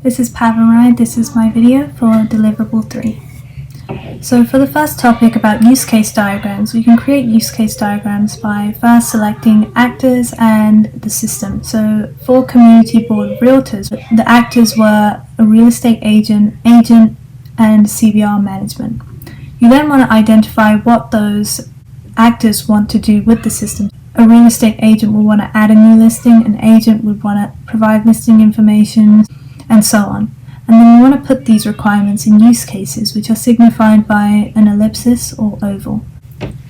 this is Paven Rai. This is my video for Deliverable 3. So for the first topic about use case diagrams, we can create use case diagrams by first selecting actors and the system. So for community board realtors, the actors were a real estate agent, and CBR management. You then want to identify what those actors want to do with the system. A real estate agent will want to add a new listing, an agent would want to provide listing information, and so on. And then you want to put these requirements in use cases, which are signified by an ellipsis or oval.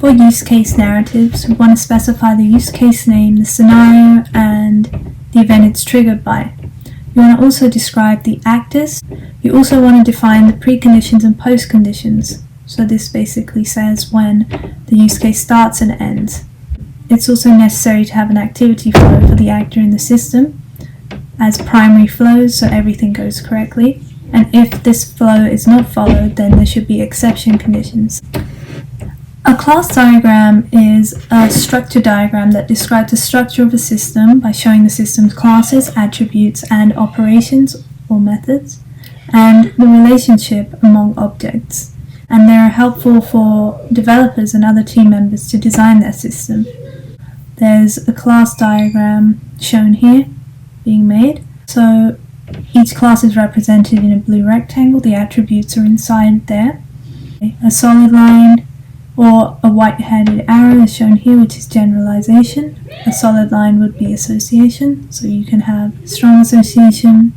For use case narratives, we want to specify the use case name, the scenario, and the event it's triggered by. You want to also describe the actors. You also want to define the preconditions and postconditions. So this basically says when the use case starts and ends. It's also necessary to have an activity flow for the actor in the system as primary flows, so everything goes correctly. And if this flow is not followed, then there should be exception conditions. A class diagram is a structure diagram that describes the structure of a system by showing the system's classes, attributes, and operations or methods, and the relationship among objects. And they are helpful for developers and other team members to design their system. There's a class diagram shown here being made. So each class is represented in a blue rectangle. The attributes are inside there. A solid line or a white-headed arrow is shown here, which is generalization. A solid line would be association, so you can have strong association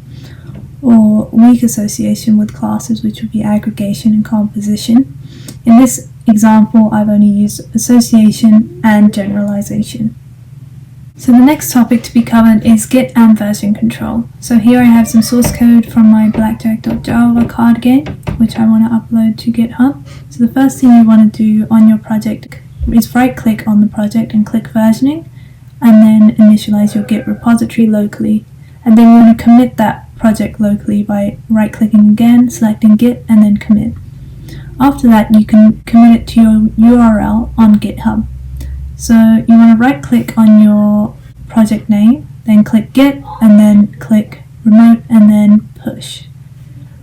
or weak association with classes, which would be aggregation and composition. In this example, I've only used association and generalization. So the next topic to be covered is Git and version control. So here I have some source code from my blackjack.java card game, which I want to upload to GitHub. So the first thing you want to do on your project is right-click on the project and click versioning, and then initialize your Git repository locally. And then you want to commit that project locally by right-clicking again, selecting Git, and then commit. After that, you can commit it to your URL on GitHub. So you want to right-click on your project name, then click Git, and then click Remote, and then Push.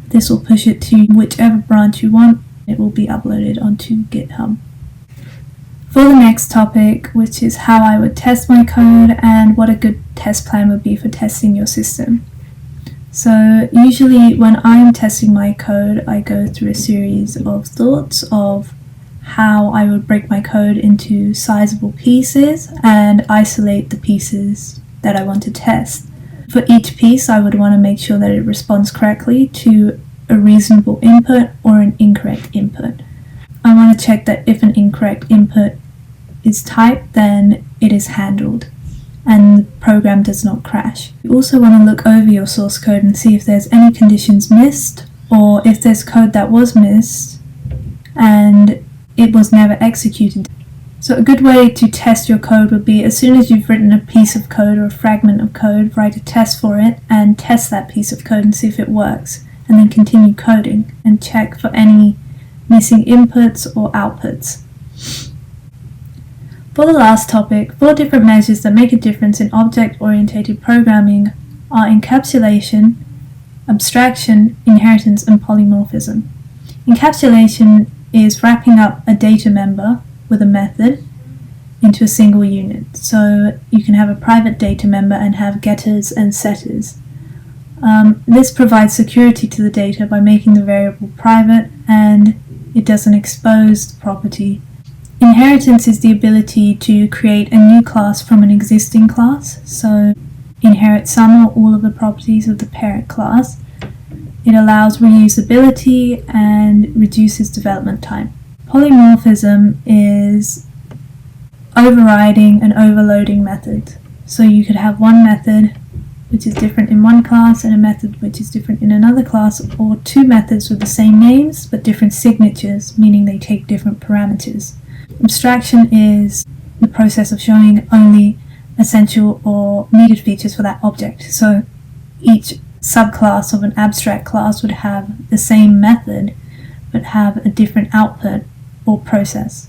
This will push it to whichever branch you want. It will be uploaded onto GitHub. For the next topic, which is how I would test my code and what a good test plan would be for testing your system. So usually when I'm testing my code, I go through a series of thoughts of how I would break my code into sizable pieces and isolate the pieces that I want to test. For each piece, I would want to make sure that it responds correctly to a reasonable input or an incorrect input. I want to check that if an incorrect input is typed, then it is handled and the program does not crash. You also want to look over your source code and see if there's any conditions missed, or if there's code that was missed and it was never executed. So a good way to test your code would be, as soon as you've written a piece of code or a fragment of code, write a test for it and test that piece of code and see if it works, and then continue coding and check for any missing inputs or outputs. For the last topic, 4 different measures that make a difference in object-oriented programming are encapsulation, abstraction, inheritance, and polymorphism. Encapsulation is wrapping up a data member with a method into a single unit. So you can have a private data member and have getters and setters. This provides security to the data by making the variable private, and it doesn't expose the property. Inheritance is the ability to create a new class from an existing class, so inherit some or all of the properties of the parent class. It allows reusability and reduces development time. Polymorphism is overriding and overloading methods. So you could have one method which is different in one class and a method which is different in another class, or 2 methods with the same names but different signatures, meaning they take different parameters. Abstraction is the process of showing only essential or needed features for that object. So each subclass of an abstract class would have the same method but have a different output or process.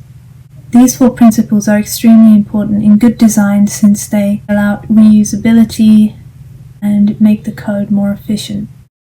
These 4 principles are extremely important in good design since they allow reusability and make the code more efficient.